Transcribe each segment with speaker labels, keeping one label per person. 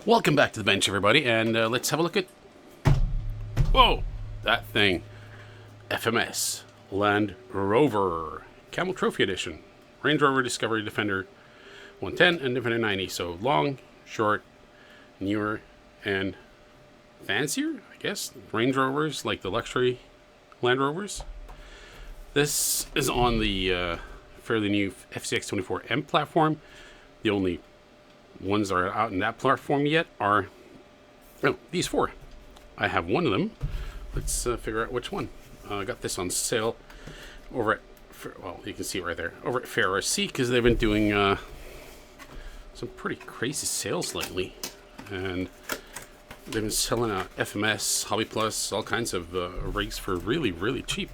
Speaker 1: Welcome back to the bench, everybody, and let's have a look at... Whoa! That thing. FMS. Land Rover. Camel Trophy Edition. Range Rover Discovery Defender 110 and Defender 90. So long, short, newer, and fancier, I guess. Range Rovers, like the luxury Land Rovers. This is on the fairly new FCX24M platform. The only ones that are out in that platform yet are these four. I have one of them. Let's figure out which one. I got this on sale over at, well, you can see it right there, over at fairrc, because they've been doing some pretty crazy sales lately, and they've been selling out FMS, Hobby Plus, all kinds of rigs for really, really cheap.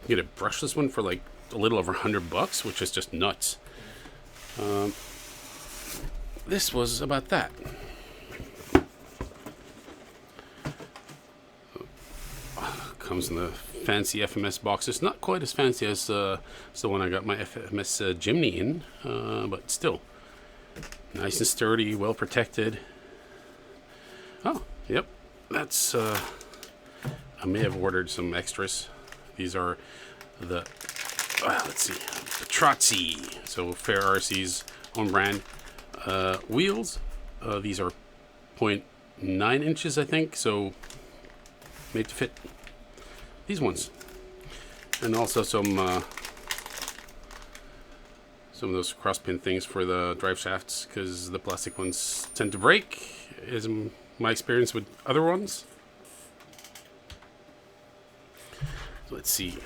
Speaker 1: You can get a brushless one for like a little over $100, which is just nuts. This was about that. Comes in the fancy FMS boxes. Not quite as fancy as the one I got my FMS Jimny in, but still nice and sturdy, well protected. Oh, yep. That's I may have ordered some extras. These are the let's see, Batrazzi. So fairrc's own brand wheels. These are 0.9 inches, I think. So made to fit these ones, and also some of those cross pin things for the drive shafts, because the plastic ones tend to break, is my experience with other ones. So let's see.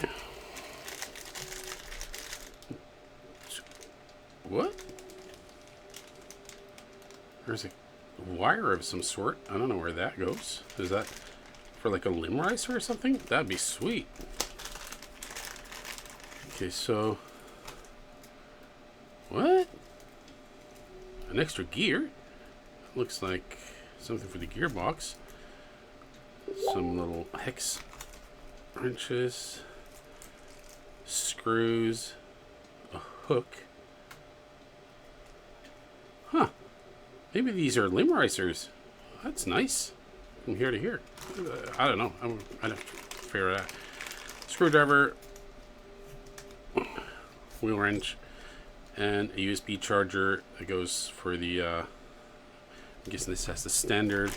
Speaker 1: What? There's a wire of some sort. I don't know where that goes. Is that for like a limb riser or something? That'd be sweet. Okay, so what? An extra gear? Looks like something for the gearbox. Some little hex wrenches, screws, a hook. Huh. Maybe these are limb risers. That's nice. From here to here. I don't know. I'd have to figure it out. Screwdriver, wheel wrench, and a USB charger that goes for the, I'm guessing this has the standard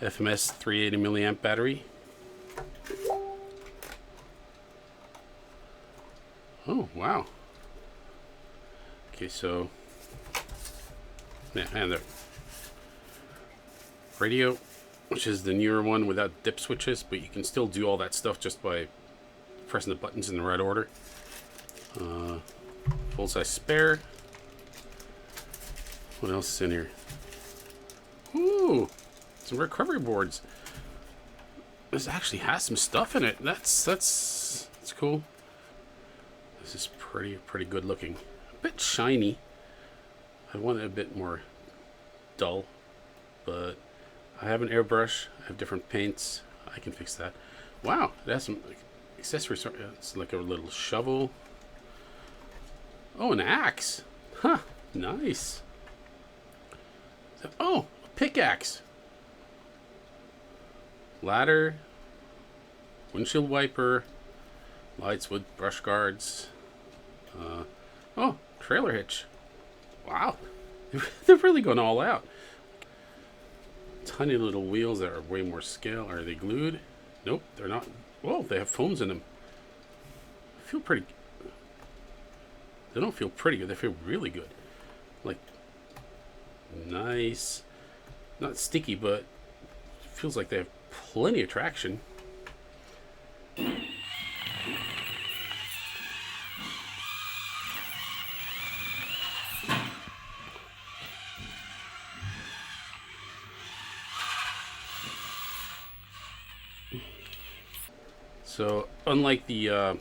Speaker 1: FMS 380 milliamp battery. Oh, wow. Okay, so, yeah, and the radio, which is the newer one without dip switches, but you can still do all that stuff just by pressing the buttons in the right order. Full-size spare. What else is in here? Ooh, some recovery boards. This actually has some stuff in it. That's cool. This is pretty good looking. A bit shiny. I want it a bit more dull, but I have an airbrush. I have different paints. I can fix that. Wow, it has some accessories. It's like a little shovel. Oh, an axe. Huh, nice. Oh, a pickaxe. Ladder. Windshield wiper. Lights with brush guards. Oh, trailer hitch. Wow, they're really going all out. Tiny little wheels that are way more scale. Are they glued? Nope, they're not. Whoa, they have foams in them. They feel pretty. They don't feel pretty good. They feel really good. Like, nice. Not sticky, but feels like they have plenty of traction. So, unlike the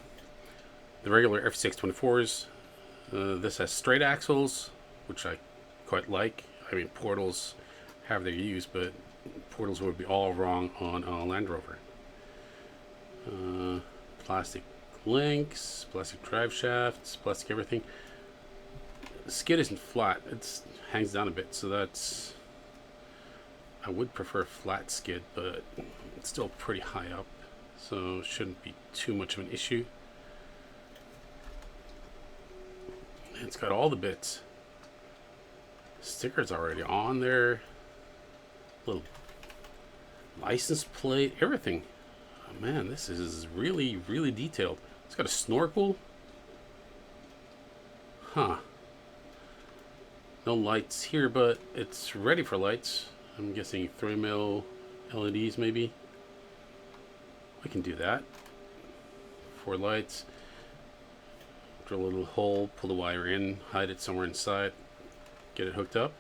Speaker 1: regular FCX24s, this has straight axles, which I quite like. I mean, portals have their use, but portals would be all wrong on a Land Rover. Plastic links, plastic drive shafts, plastic everything. The skid isn't flat; it hangs down a bit, so that's I would prefer a flat skid, but it's still pretty high up, so it shouldn't be too much of an issue. It's got all the bits. Stickers already on there. Little license plate, everything. Oh man, this is really, really detailed. It's got a snorkel. Huh. No lights here, but it's ready for lights. I'm guessing 3mm LEDs maybe. I can do that. 4 lights. Drill a little hole, pull the wire in, hide it somewhere inside, get it hooked up.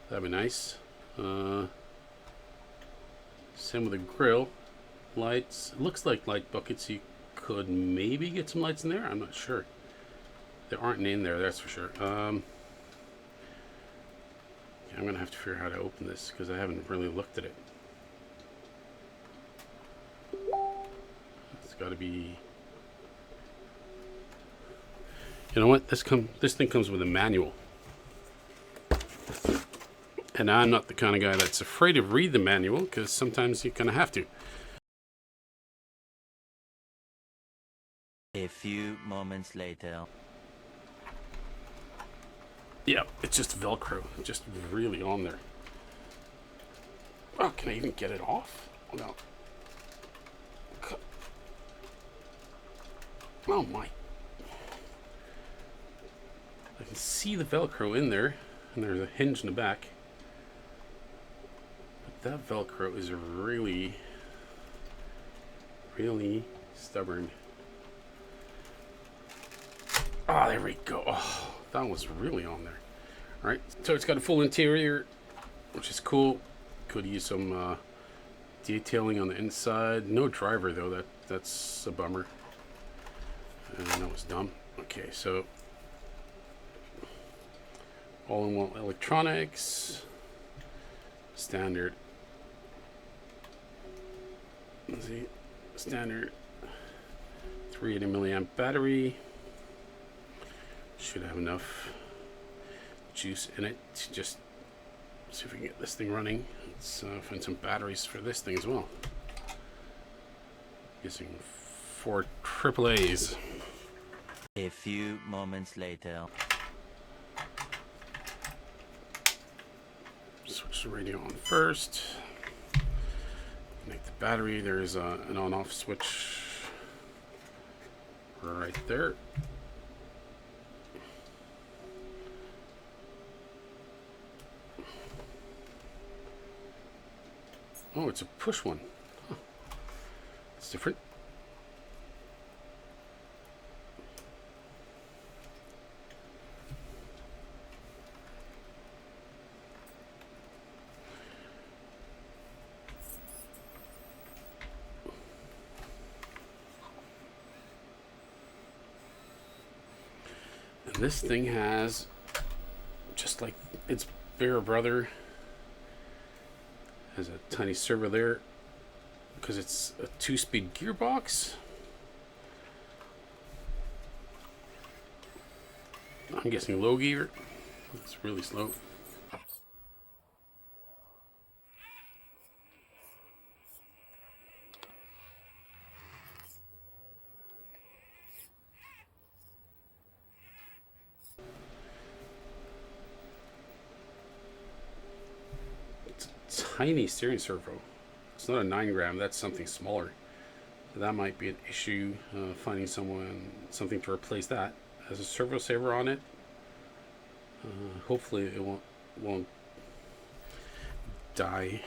Speaker 1: That'd be nice. Same with the grill. Lights. It looks like light buckets. You could maybe get some lights in there. I'm not sure. There aren't in there, that's for sure. I'm gonna have to figure out how to open this because I haven't really looked at it. It's got to be. You know what? This thing comes with a manual, and I'm not the kind of guy that's afraid to read the manual because sometimes you kind of have to.
Speaker 2: A few moments later.
Speaker 1: Yeah, it's just Velcro, just really on there. Oh, can I even get it off? Oh, no. Oh my. I can see the Velcro in there, and there's a hinge in the back. But that Velcro is really, really stubborn. Ah, there we go. Oh, that was really on there. All right, so it's got a full interior, which is cool. Could use some detailing on the inside. No driver though. That's a bummer. That was dumb. Okay, so all-in-one electronics, standard. Let's see, standard 380 milliamp battery. Should have enough juice in it to just see if we can get this thing running. Let's find some batteries for this thing as well. Using 4 AAAs.
Speaker 2: A few moments later.
Speaker 1: Switch the radio on first. Connect the battery. There is an on-off switch right there. Oh, it's a push one. Huh. It's different. And this thing has, just like its bigger brother, has a tiny servo there because it's a 2-speed gearbox. I'm guessing low gear. It's really slow. Tiny steering servo. It's not a 9 gram, that's something smaller. That might be an issue, finding something to replace that. It has a servo saver on it. Hopefully it won't die.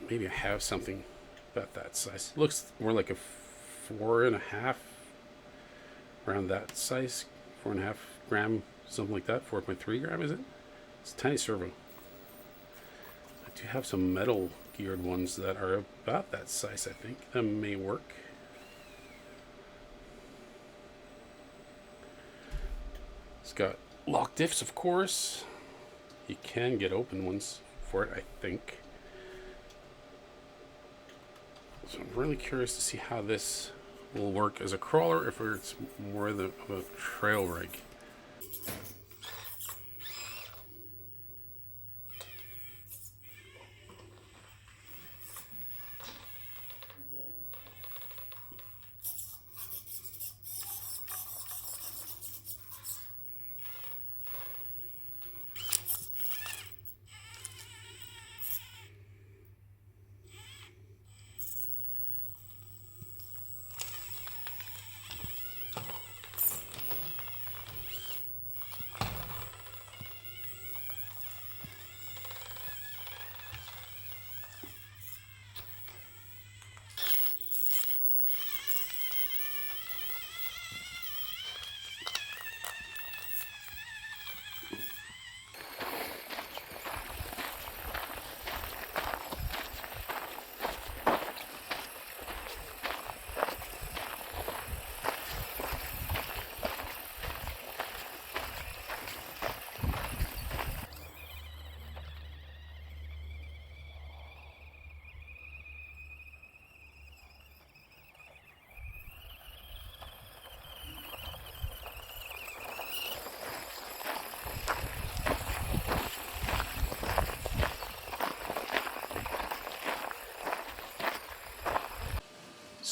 Speaker 1: Maybe I have something about that size. It looks more like a 4.5, around that size, 4.5 gram, something like that. 4.3 gram, is it? It's a tiny servo. I do have some metal geared ones that are about that size, I think. That may work. It's got lock diffs, of course. You can get open ones for it, I think. So I'm really curious to see how this will work as a crawler, if it's more of a trail rig.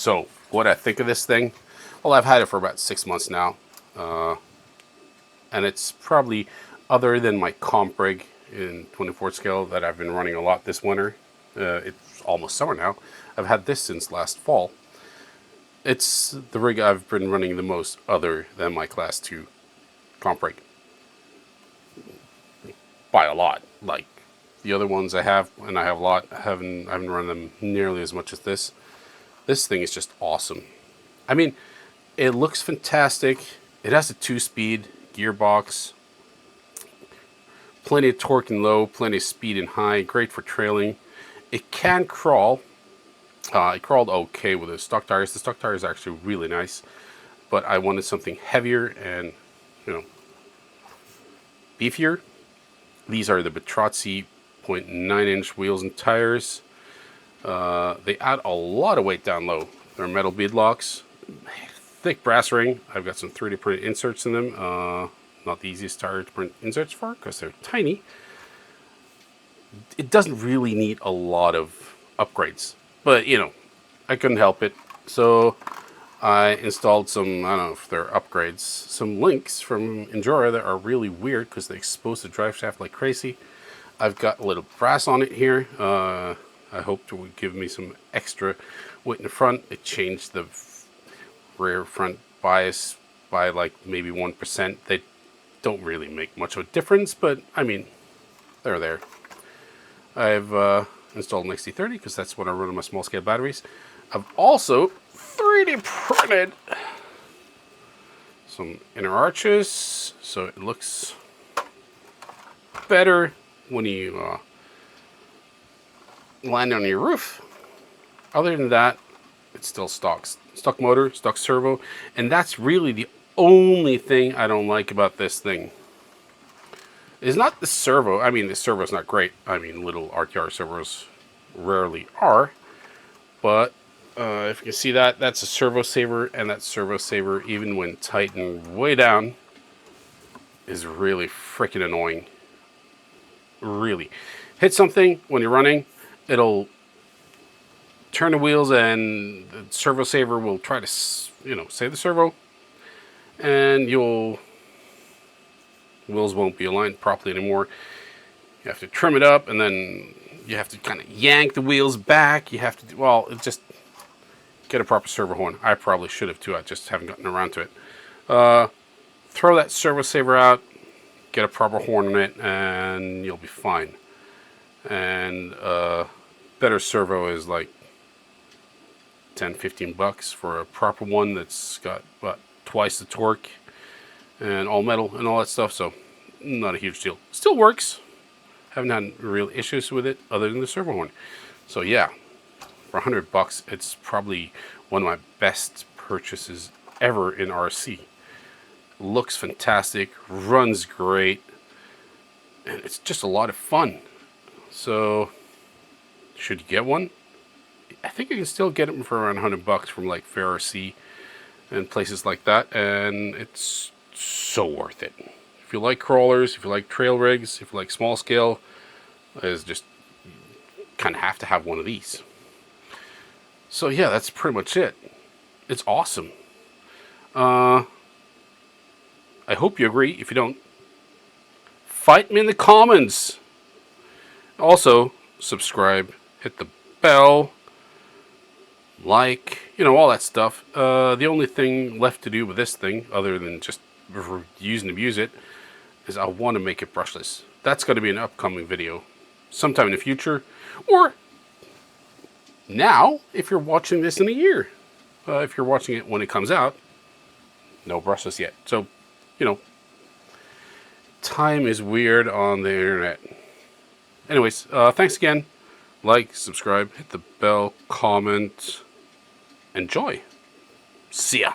Speaker 1: So, what I think of this thing? Well, I've had it for about 6 months now. And it's probably, other than my comp rig in 24 scale that I've been running a lot this winter, it's almost summer now, I've had this since last fall. It's the rig I've been running the most other than my class 2 comp rig. By a lot. Like the other ones I have, and I have a lot, I haven't run them nearly as much as this. This thing is just awesome. I mean, it looks fantastic. It has a 2-speed gearbox. Plenty of torque in low, plenty of speed in high. Great for trailing. It can crawl. It crawled okay with the stock tires. The stock tires are actually really nice. But I wanted something heavier and, you know, beefier. These are the Batrazzi 0.9-inch wheels and tires. They add a lot of weight down low. They're metal bead locks. Thick brass ring. I've got some 3D printed inserts in them. Not the easiest tire to print inserts for because they're tiny. It doesn't really need a lot of upgrades. But, you know, I couldn't help it. So I installed some, I don't know if they're upgrades, some links from Endura that are really weird because they expose the drive shaft like crazy. I've got a little brass on it here. I hope it would give me some extra weight in the front. It changed the rear front bias by like maybe 1%. They don't really make much of a difference, but I mean, they're there. I've installed an XT30 because that's what I run on my small scale batteries. I've also 3D printed some inner arches so it looks better when you land on your roof. Other than that, it's still stock motor, stock servo, and that's really the only thing I don't like about this thing. It's not the servo. I mean, the servo's not great. I mean, little RTR servos rarely are, but if you can see that, that's a servo saver, and that servo saver, even when tightened way down, is really freaking annoying. Really. Hit something when you're running, it'll turn the wheels and the servo saver will try to, you know, save the servo, and wheels won't be aligned properly anymore. You have to trim it up, and then you have to kind of yank the wheels back. You have to, well, it just get a proper servo horn. I probably should have too. I just haven't gotten around to it. Throw that servo saver out, get a proper horn on it, and you'll be fine. And better servo is like 10-15 bucks for a proper one that's got about twice the torque and all metal and all that stuff, so not a huge deal. Still works. Haven't had real issues with it other than the servo horn. So yeah, for $100 it's probably one of my best purchases ever in RC. Looks fantastic, runs great, and it's just a lot of fun. So should you get one? I think you can still get them for around $100 from like fairrc and places like that, and it's so worth it. If you like crawlers, if you like trail rigs, if you like small scale, is just kind of have to have one of these. So yeah, that's pretty much it. It's awesome. I hope you agree. If you don't, fight me in the comments. Also, subscribe, hit the bell, like, you know, all that stuff. The only thing left to do with this thing, other than just use and abuse it, is I want to make it brushless. That's going to be an upcoming video sometime in the future, or now if you're watching this in a year. If you're watching it when it comes out, no brushless yet. So, you know, time is weird on the internet. Anyways, thanks again. Like, subscribe, hit the bell, comment, enjoy. See ya.